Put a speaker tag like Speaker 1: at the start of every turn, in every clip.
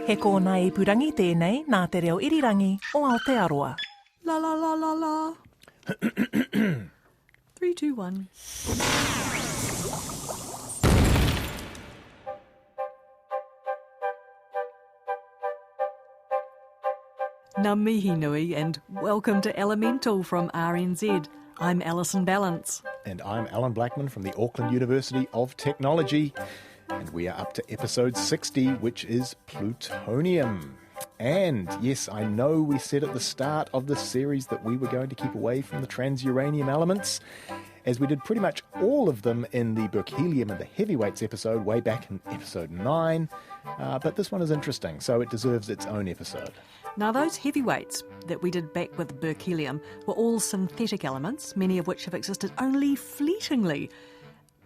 Speaker 1: He kōna ipurangi tēnei nā te reo irirangi o Aotearoa.
Speaker 2: La la la la la. 3, 2, 1. Ngā mihi nui and welcome to Elemental from RNZ. I'm Alison Ballance.
Speaker 3: And I'm Allan Blackman from the Auckland University of Technology. And we are up to episode 60, which is Plutonium. And yes, I know we said at the start of this series that we were going to keep away from the transuranium elements, as we did pretty much all of them in the berkelium and the heavyweights episode way back in episode 9. But this one is interesting, so it deserves its own episode.
Speaker 2: Now, those heavyweights that we did back with berkelium were all synthetic elements, many of which have existed only fleetingly.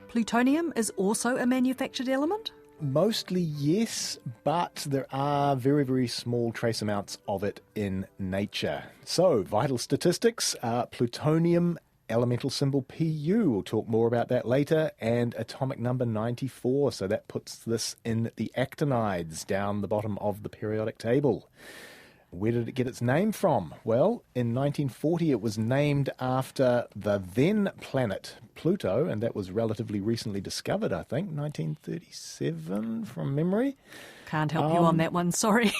Speaker 2: Plutonium is also a manufactured element?
Speaker 3: Mostly yes, but there are very, very small trace amounts of it in nature. So, vital statistics, plutonium, elemental symbol Pu, we'll talk more about that later, and atomic number 94, so that puts this in the actinides down the bottom of the periodic table. Where did it get its name from? Well, in 1940 it was named after the then planet Pluto, and that was relatively recently discovered, I think, 1937 from memory.
Speaker 2: Can't help you on that one, sorry.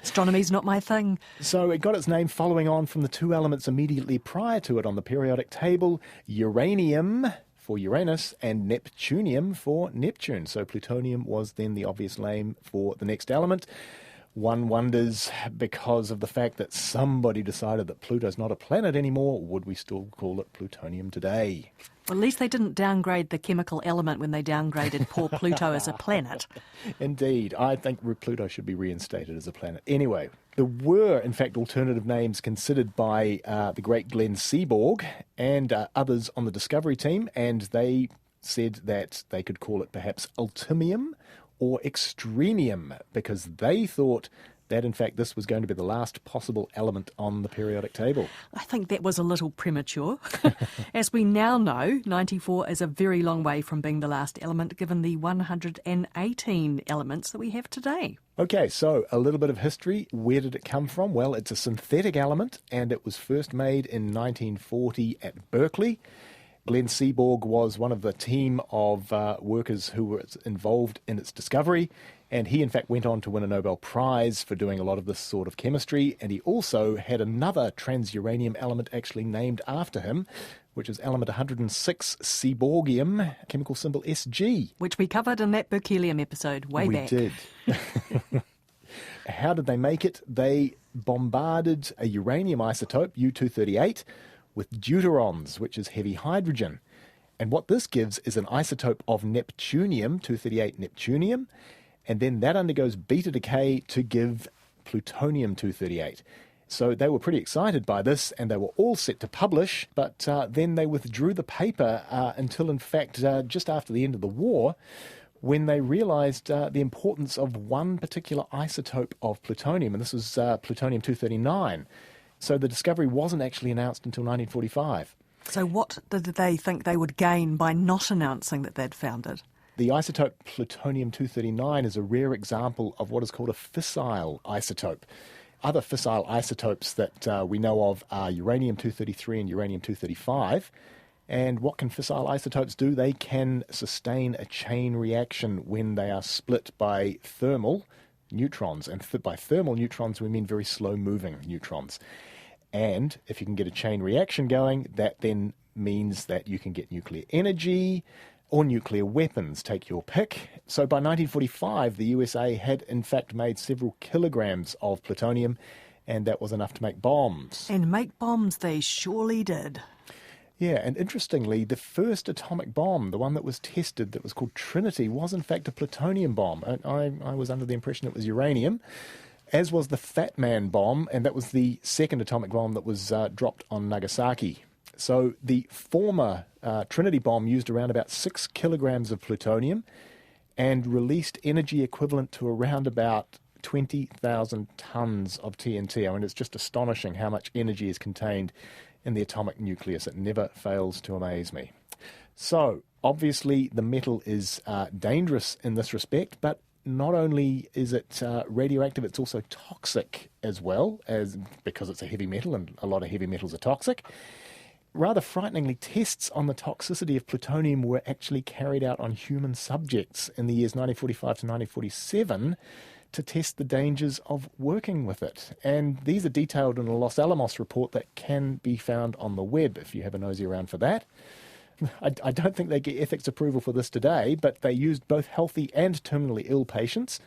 Speaker 2: Astronomy's not my thing.
Speaker 3: So it got its name following on from the two elements immediately prior to it on the periodic table, uranium for Uranus and neptunium for Neptune. So plutonium was then the obvious name for the next element. One wonders, because of the fact that somebody decided that Pluto's not a planet anymore, would we still call it plutonium today?
Speaker 2: Well, at least they didn't downgrade the chemical element when they downgraded poor Pluto as a planet.
Speaker 3: Indeed. I think Pluto should be reinstated as a planet. Anyway, there were, in fact, alternative names considered by the great Glenn Seaborg and others on the Discovery team, and they said that they could call it perhaps ultimium or extremium, because they thought that, in fact, this was going to be the last possible element on the periodic table.
Speaker 2: I think that was a little premature. As we now know, 94 is a very long way from being the last element, given the 118 elements that we have today.
Speaker 3: Okay, so a little bit of history. Where did it come from? Well, it's a synthetic element, and it was first made in 1940 at Berkeley. Glenn Seaborg was one of the team of workers who were involved in its discovery, and he in fact went on to win a Nobel Prize for doing a lot of this sort of chemistry, and he also had another transuranium element actually named after him, which is element 106, Seaborgium, chemical symbol Sg.
Speaker 2: Which we covered in that berkelium episode way back.
Speaker 3: We did. How did they make it? They bombarded a uranium isotope, U-238, with deuterons, which is heavy hydrogen. And what this gives is an isotope of neptunium, 238 neptunium, and then that undergoes beta decay to give plutonium 238. So they were pretty excited by this, and they were all set to publish, but then they withdrew the paper until, in fact, just after the end of the war, when they realised the importance of one particular isotope of plutonium, and this was plutonium-239. So the discovery wasn't actually announced until 1945.
Speaker 2: So what did they think they would gain by not announcing that they'd found it?
Speaker 3: The isotope plutonium-239 is a rare example of what is called a fissile isotope. Other fissile isotopes that we know of are uranium-233 and uranium-235. And what can fissile isotopes do? They can sustain a chain reaction when they are split by thermal neutrons. And by thermal neutrons, we mean very slow-moving neutrons. And if you can get a chain reaction going, that then means that you can get nuclear energy or nuclear weapons, take your pick. So by 1945, the USA had in fact made several kilograms of plutonium, and that was enough to make bombs.
Speaker 2: And make bombs they surely did.
Speaker 3: Yeah, and interestingly, the first atomic bomb, the one that was tested that was called Trinity, was in fact a plutonium bomb. I was under the impression it was uranium, as was the Fat Man bomb, and that was the second atomic bomb that was dropped on Nagasaki. So the former Trinity bomb used around about 6 kilograms of plutonium and released energy equivalent to around about 20,000 tons of TNT. I mean, it's just astonishing how much energy is contained in the atomic nucleus. It never fails to amaze me. So, obviously, the metal is dangerous in this respect, but not only is it radioactive, it's also toxic as well, as because it's a heavy metal, and a lot of heavy metals are toxic. Rather frighteningly, tests on the toxicity of plutonium were actually carried out on human subjects in the years 1945 to 1947 to test the dangers of working with it. And these are detailed in a Los Alamos report that can be found on the web if you have a nosy around for that. I don't think they get ethics approval for this today, but they used both healthy and terminally ill patients.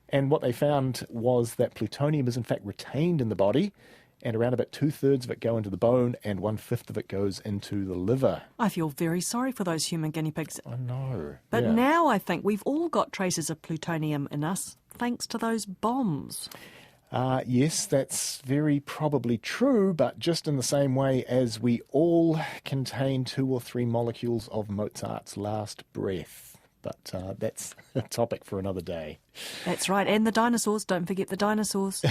Speaker 3: And what they found was that plutonium is in fact retained in the body, and around about 2/3 of it go into the bone and 1/5 of it goes into the liver.
Speaker 2: I feel very sorry for those human guinea pigs.
Speaker 3: I know.
Speaker 2: But
Speaker 3: yeah.
Speaker 2: now I think we've all got traces of plutonium in us, thanks to those bombs.
Speaker 3: Yes, that's very probably true, but just in the same way as we all contain 2 or 3 molecules of Mozart's last breath. But that's a topic for another day.
Speaker 2: That's right, and the dinosaurs, don't forget the dinosaurs.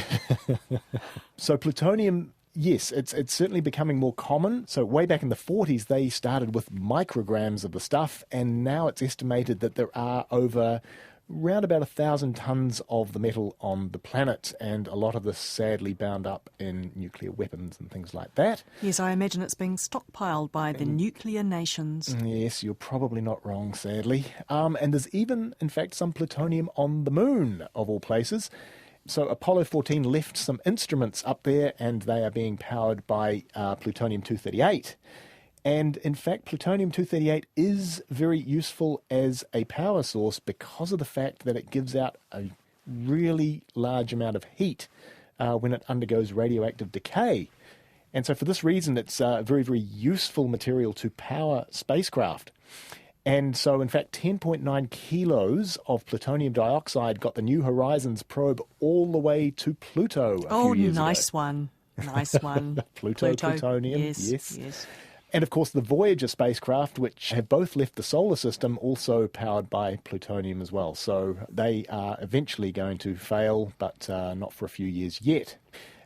Speaker 3: So plutonium, yes, it's certainly becoming more common. So way back in the 40s, they started with micrograms of the stuff, and now it's estimated that there are over round about 1,000 tonnes of the metal on the planet, and a lot of this sadly bound up in nuclear weapons and things like that.
Speaker 2: Yes, I imagine it's being stockpiled by the nuclear nations.
Speaker 3: Yes, you're probably not wrong, sadly. And there's even, in fact, some plutonium on the moon, of all places. So Apollo 14 left some instruments up there, and they are being powered by plutonium-238. And in fact, plutonium-238 is very useful as a power source because of the fact that it gives out a really large amount of heat when it undergoes radioactive decay. And so for this reason, it's a very, very useful material to power spacecraft. And so, in fact, 10.9 kilos of plutonium dioxide got the New Horizons probe all the way to Pluto a few years
Speaker 2: nice
Speaker 3: ago.
Speaker 2: one. Nice one.
Speaker 3: Pluto, plutonium,
Speaker 2: Yes.
Speaker 3: And of course, the Voyager spacecraft, which have both left the solar system, also powered by plutonium as well. So they are eventually going to fail, but not for a few years yet.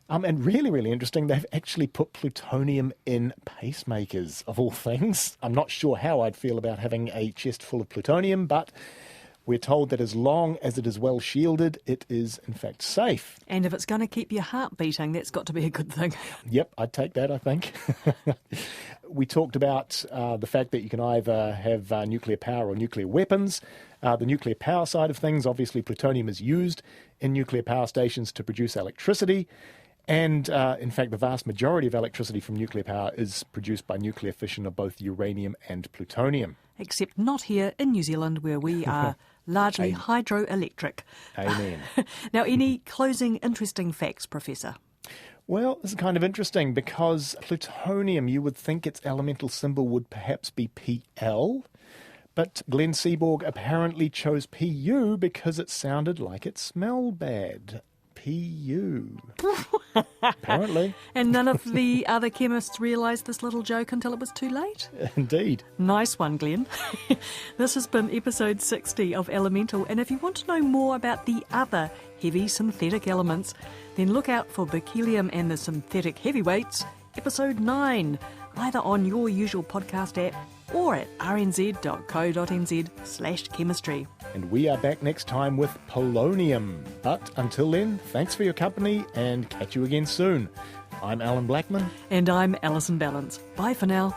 Speaker 3: And really, really interesting, they've actually put plutonium in pacemakers, of all things. I'm not sure how I'd feel about having a chest full of plutonium, but we're told that as long as it is well shielded, it is in fact safe.
Speaker 2: And if it's going to keep your heart beating, that's got to be a good thing.
Speaker 3: Yep, I'd take that, I think. We talked about the fact that you can either have nuclear power or nuclear weapons. The nuclear power side of things, obviously plutonium is used in nuclear power stations to produce electricity. And in fact, the vast majority of electricity from nuclear power is produced by nuclear fission of both uranium and plutonium.
Speaker 2: Except not here in New Zealand, where we are largely hydroelectric.
Speaker 3: Amen.
Speaker 2: Now, any closing interesting facts, Professor?
Speaker 3: Well, this is kind of interesting because plutonium, you would think its elemental symbol would perhaps be PL, but Glenn Seaborg apparently chose PU because it sounded like it smelled bad. PU. Apparently.
Speaker 2: And none of the other chemists realised this little joke until it was too late?
Speaker 3: Indeed.
Speaker 2: Nice one, Glenn. This has been episode 60 of Elemental, and if you want to know more about the other heavy synthetic elements, then look out for berkelium and the synthetic heavyweights, episode 9, either on your usual podcast app or at rnz.co.nz/chemistry.
Speaker 3: And we are back next time with polonium. But until then, thanks for your company and catch you again soon. I'm Allan Blackman.
Speaker 2: And I'm Alison Ballance. Bye for now.